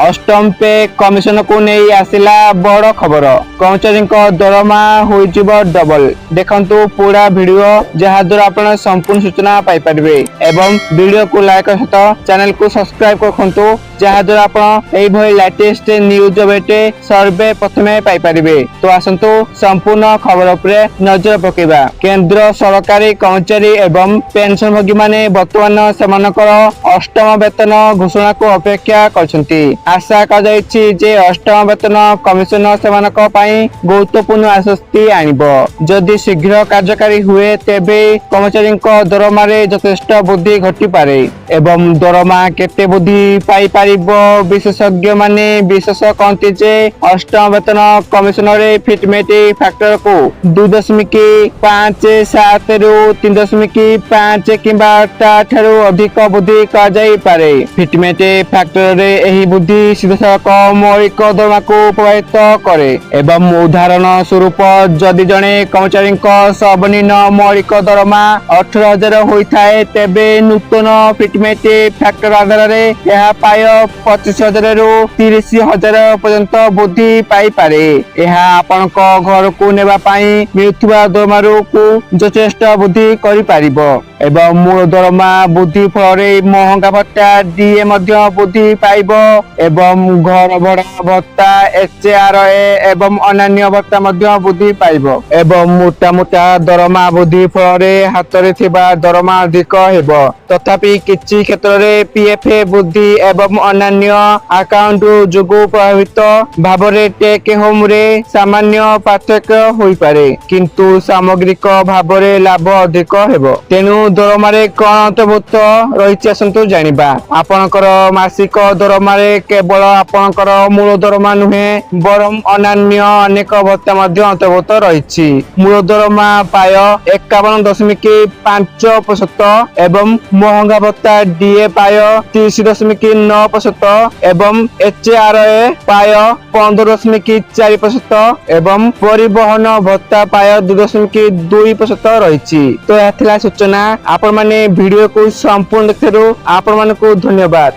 अष्टम पे कमिशन को नहीं आसिला बड़ खबर कर्मचारी दरमा हो डबल देखंतु पूरा वीडियो जहाँ द्वारा आप संपूर्ण सूचना पाई परिबे एवं वीडियो को लाइक सहित चैनल को सब्सक्राइब करखंतु जहाँ द्वारा आप लेटेस्ट न्यूज बेटे सर्वे प्रथमे पाई परिबे। तो आसंतु संपूर्ण खबर उपरे नजर पकेबा। केंद्र सरकारी कर्मचारी एवं पेंशन भोगी माने वर्तमान सेमानकर अष्टम वेतन घोषणा को अपेक्षा करछंती। आशा कराଯାଇଛି जे अष्टम वेतन कमिशन सेमानक पई गुरुत्वपूर्ण आश्वस्ति आनिबो। जदि शीघ्र कार्यकारी हुए तेबे कर्मचारी दरमा रे यथेष्ट वृद्धि घटी पारे एवं दरमा केते वृद्धि पाई पारिबो विशेषज्ञ माने विशेष कहते जे अष्टम वेतन कमिशन रे फिटमेट फैक्टर को 2.57 रु 3.5 किंबा ठारू अधिक वृद्धि कर जाई पारे। फिटमेट फैक्टर रे एही वृद्धि सीधासख मौलिक दरमा को प्रभावित करे एवं उदाहरण स्वरूप जदि जणे कर्मचारी सर्वनिम्न मौलिक दरमा 18,000 होइथाए तेबे नूतन फिटमेट फैक्टर आधार रे यह पाय 25,000 रु 30,000 पर्यंत वृद्धि पाई पारे। यह आपनक घर को नेबा पाई मिलुथुबा दरमारू को यथेष्ट वृद्धि करि पारिबो एवं मूल दरमा वृद्धि फल महंगा भत्ता डीए मध्य वृद्धि पाइबो एवं घर भड़ा भत्ता एचआरए एवं अन्य भत्ता मध्य वृद्धि पाइबो एवं मोटा मोटा दरमा वृद्धि फल हाथ रे थिबा दरमा अधिक हेबो। तथापि किछि क्षेत्र रे पीएफ वृद्धि एवं अन्य अकाउंट जोगु प्रभावित भाव रे टेक होम रे सामान्य पार्थक्य होई पारे किंतु सामग्रिक भाव रे लाभ अधिक हेबो। तेनु दरमा रे कोन अंतर्भुक्त रहिछि आसंतु जानिबा। आपनकर मासिक दरमा रे केवल आपनकर मूल दरमा नुहे बरम अन्य अनेक भत्ता मध्य अंतर्भुक्त रहिछि। मूल दरमा पाय 51.5% एवं महंगा भत्ता डीए पाय 30.9% एवं एचआरए पाय 15.4% एवं परिवहन भत्ता पाय 2.2% रहिछि। तो यह थिला सूचना। आपण माने वीडियो को संपूर्ण देखिरु आपण मानकु धन्यवाद।